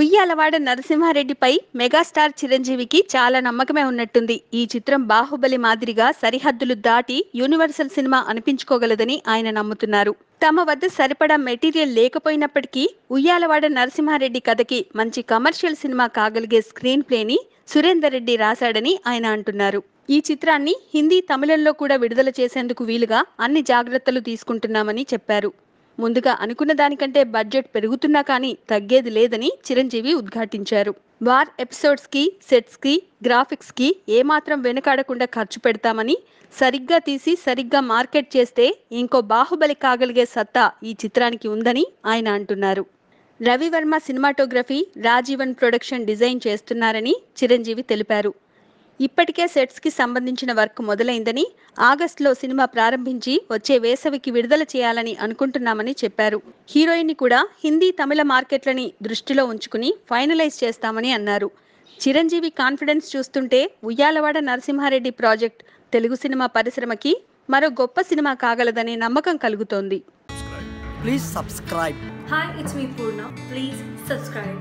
Uyyalawada నరసింహారెడ్డిపై megastar చిరంజీవికి చాలా నమ్మకమే ఉన్నట్టుంది. ఈ చిత్రం బాహుబలి మాదిరిగా సరిహద్దులు దాటి యూనివర్సల్ సినిమా అనిపించుకోగలదని ఆయన నమ్ముతున్నారు. తమ వద్ద సరిపడా మెటీరియల్ లేకపోయినప్పటికీ ఉయ్యాలవాడ నరసింహారెడ్డి కథకి మంచి కమర్షియల్ సినిమా కాగలిగే స్క్రీన్ ప్లేని సురేందర్ రెడ్డి రాశాడని ఆయన అంటున్నారు. ఈ చిత్రాన్ని హిందీ, తమిళంలో కూడా విడుదల చేసేందుకు వీలుగా అన్ని జాగ్రత్తలు తీసుకుంటున్నామని చెప్పారు. ముందుగా అనుకున్న దానికంటే బడ్జెట్ పెరుగుతున్నా కానీ తగ్గేది లేదని చిరంజీవి ఉద్ఘాటించారు. వార్ ఎపిసోడ్స్ కి, సెట్స్ కి, గ్రాఫిక్స్ కి ఏమాత్రం వెనుకాడకుండా ఖర్చు పెడతామని, సరిగ్గా తీసి సరిగ్గా మార్కెట్ చేస్తే ఇంకో బాహుబలి కాగలిగే సత్తా ఈ చిత్రానికి ఉందని ఆయన అంటున్నారు. Ravi Varma cinematography, Rajeevan production design చేస్తున్నారని చిరంజీవి తెలిపారు. ఇప్పటికే సెట్స్ కి సంబంధించిన వర్క్ మొదలైందని, ఆగస్టులో సినిమా ప్రారంభించి వచ్చే వేసవికి విడుదల చేయాలని అనుకుంటున్నామని చెప్పారు. హీరోయిన్ కూడా హిందీ, తమిళ మార్కెట్లని దృష్టిలో ఉంచుకుని ఫైనలైజ్ చేస్తామని అన్నారు. చిరంజీవి కాన్ఫిడెన్స్ చూస్తుంటే ఉయ్యాలవాడ నరసింహారెడ్డి ప్రాజెక్ట్ తెలుగు సినిమా పరిశ్రమకి మరో గొప్ప సినిమా కాగలదనే నమ్మకం కలుగుతోంది. Please subscribe. Hi, it's me Purna. Please subscribe.